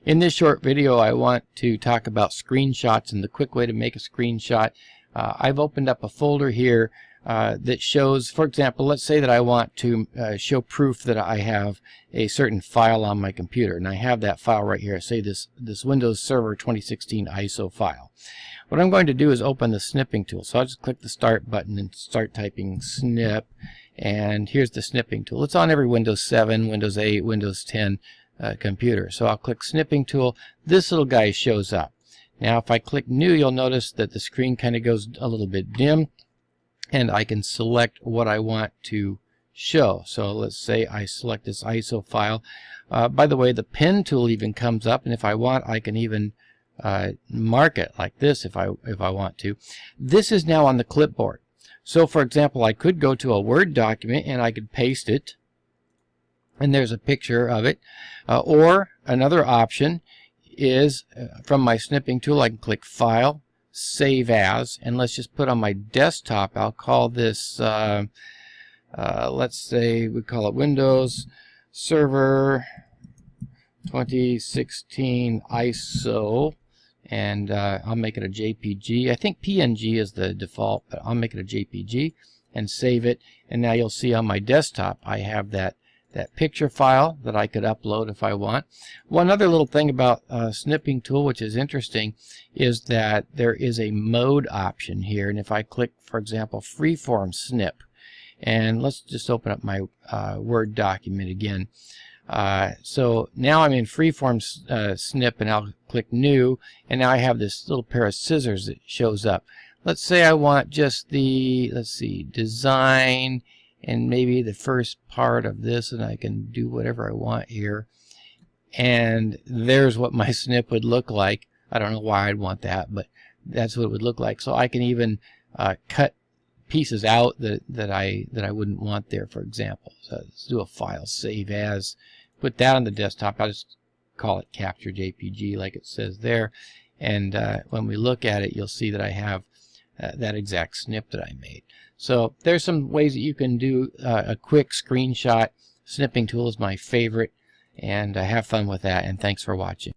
In this short video, I want to talk about screenshots and the quick way to make a screenshot. I've opened up a folder here that shows, for example, let's say that I want to show proof that I have a certain file on my computer, and I have that file right here. Say this Windows Server 2016 ISO file. What I'm going to do is open the Snipping Tool. So I'll just click the Start button and start typing Snip, and here's the Snipping Tool. It's on every Windows 7, Windows 8, Windows 10 computer. So I'll click Snipping Tool. This little guy shows up. Now if I click New, you'll notice that the screen kind of goes a little bit dim, and I can select what I want to show. So let's say I select this ISO file. By the way, the pen tool even comes up, and if I want, I can even mark it like this if I want to. This is now on the clipboard. So for example, I could go to a Word document and I could paste it, and there's a picture of it. Or another option is from my Snipping Tool, I can click File, Save As, and let's just put on my desktop. I'll call this, let's say we call it Windows Server 2016 ISO, and I'll make it a JPG. I think PNG is the default, but I'll make it a JPG and save it. And now you'll see on my desktop I have that picture file that I could upload if I want. One other little thing about Snipping Tool, which is interesting, is that there is a mode option here. And if I click, for example, Freeform Snip, and let's just open up my Word document again. So now I'm in Freeform Snip, and I'll click New, and now I have this little pair of scissors that shows up. Let's say I want just the, let's see, design, and maybe the first part of this, and I can do whatever I want here. And there's what my snip would look like. I don't know why I'd want that, but that's what it would look like. So I can even cut pieces out that I wouldn't want there, for example. So let's do a file, save as, put that on the desktop. I'll just call it capture JPG like it says there. And when we look at it, you'll see that I have that exact snip that I made. So there's some ways that you can do a quick screenshot. Snipping Tool is my favorite, and have fun with that, and thanks for watching.